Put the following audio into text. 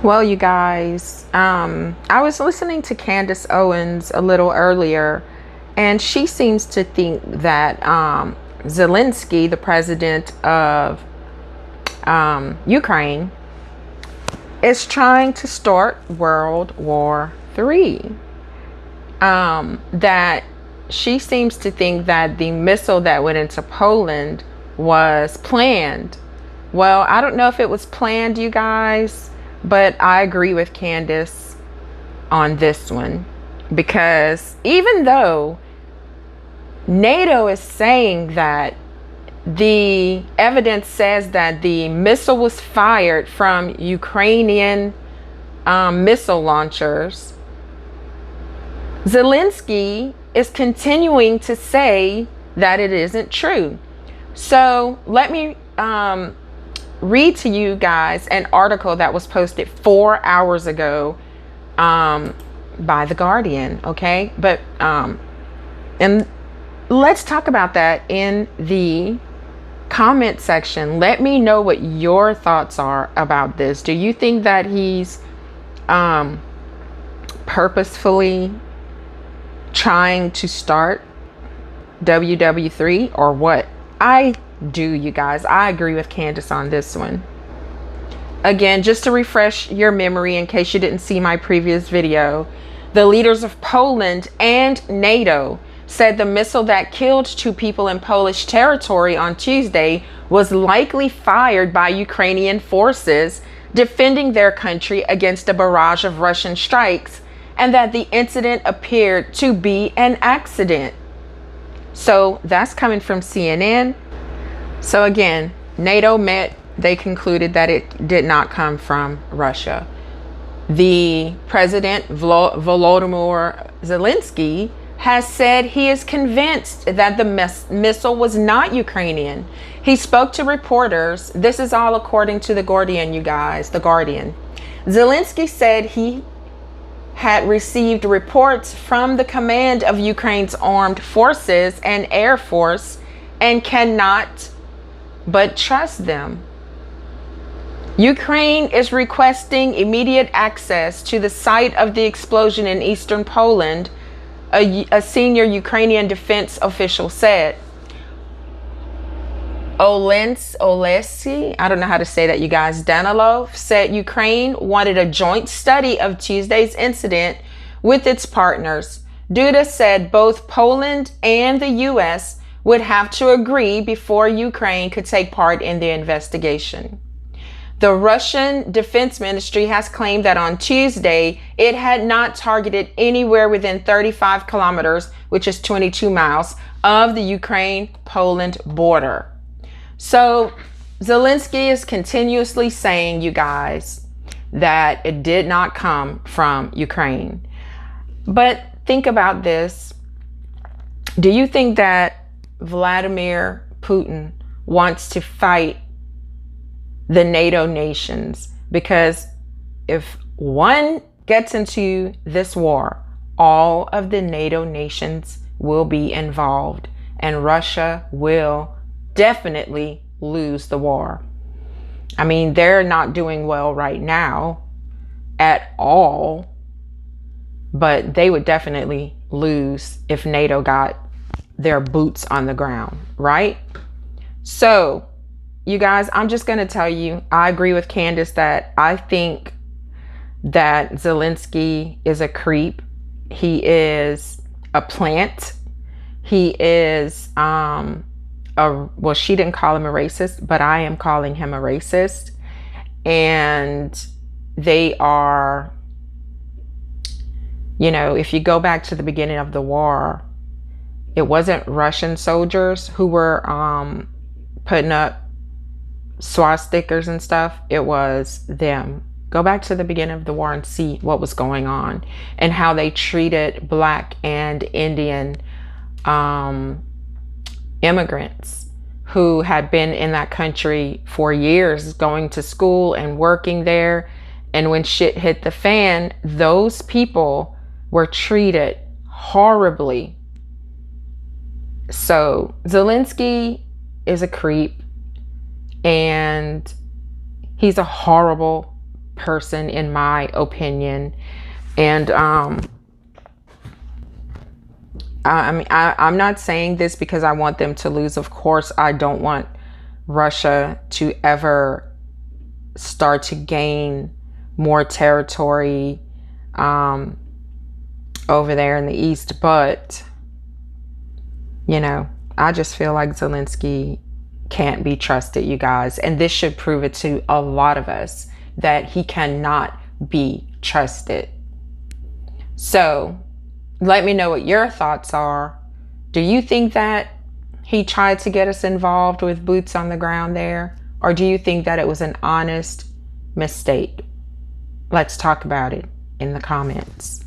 Well, you guys, I was listening to Candace Owens a little earlier, and she seems to think that Zelensky, the president of Ukraine, is trying to start World War III. That she seems to think that the missile that went into Poland was planned. Well, I don't know if it was planned, you guys, but I agree with Candace on this one, because even though NATO is saying that the evidence says that the missile was fired from Ukrainian missile launchers, Zelensky is continuing to say that it isn't true. So let me read to you guys an article that was posted 4 hours ago by The Guardian, okay? But and let's talk about that in the comment section. Let me know what your thoughts are about this. Do you think that he's purposefully trying to start WW3 or what? I do, you guys. I agree with Candace on this one. Again, just to refresh your memory in case you didn't see my previous video, the leaders of Poland and NATO said the missile that killed 2 people in Polish territory on Tuesday was likely fired by Ukrainian forces defending their country against a barrage of Russian strikes, and that the incident appeared to be an accident. So that's coming from CNN. So again, NATO met, they concluded that it did not come from Russia. The president, Volodymyr Zylensky, has said he is convinced that the missile was not Ukrainian. He spoke to reporters. This is all according to The Guardian, you guys, The Guardian. Zylensky said he had received reports from the command of Ukraine's armed forces and air force and cannot but trust them. Ukraine is requesting immediate access to the site of the explosion in eastern Poland, a senior Ukrainian defense official said. Olesky, I don't know how to say that, you guys, Danilov, said Ukraine wanted a joint study of Tuesday's incident with its partners. Duda said both Poland and the U.S. would have to agree before Ukraine could take part in the investigation. The Russian Defense Ministry has claimed that on Tuesday, it had not targeted anywhere within 35 kilometers, which is 22 miles, of the Ukraine-Poland border. So Zelensky is continuously saying, you guys, that it did not come from Ukraine. But think about this. Do you think that Vladimir Putin wants to fight the NATO nations? Because if one gets into this war, all of the NATO nations will be involved, and Russia will definitely lose the war. I mean, they're not doing well right now at all, but they would definitely lose if NATO got their boots on the ground, right? So, you guys, I'm just going to tell you, I agree with Candace that I think that Zylensky is a creep. He is a plant. He is, well, she didn't call him a racist, but I am calling him a racist. And they are, you know, if you go back to the beginning of the war, it wasn't Russian soldiers who were putting up swastikas and stuff. It was them. Go back to the beginning of the war and see what was going on and how they treated Black and Indian immigrants who had been in that country for years, going to school and working there. And when shit hit the fan, those people were treated horribly. So Zylensky is a creep, and he's a horrible person, in my opinion. And I'm not saying this because I want them to lose. Of course, I don't want Russia to ever start to gain more territory over there in the East. But, you know, I just feel like Zelensky can't be trusted, you guys. And this should prove it to a lot of us that he cannot be trusted. So let me know what your thoughts are. Do you think that he tried to get us involved with boots on the ground there? Or do you think that it was an honest mistake? Let's talk about it in the comments.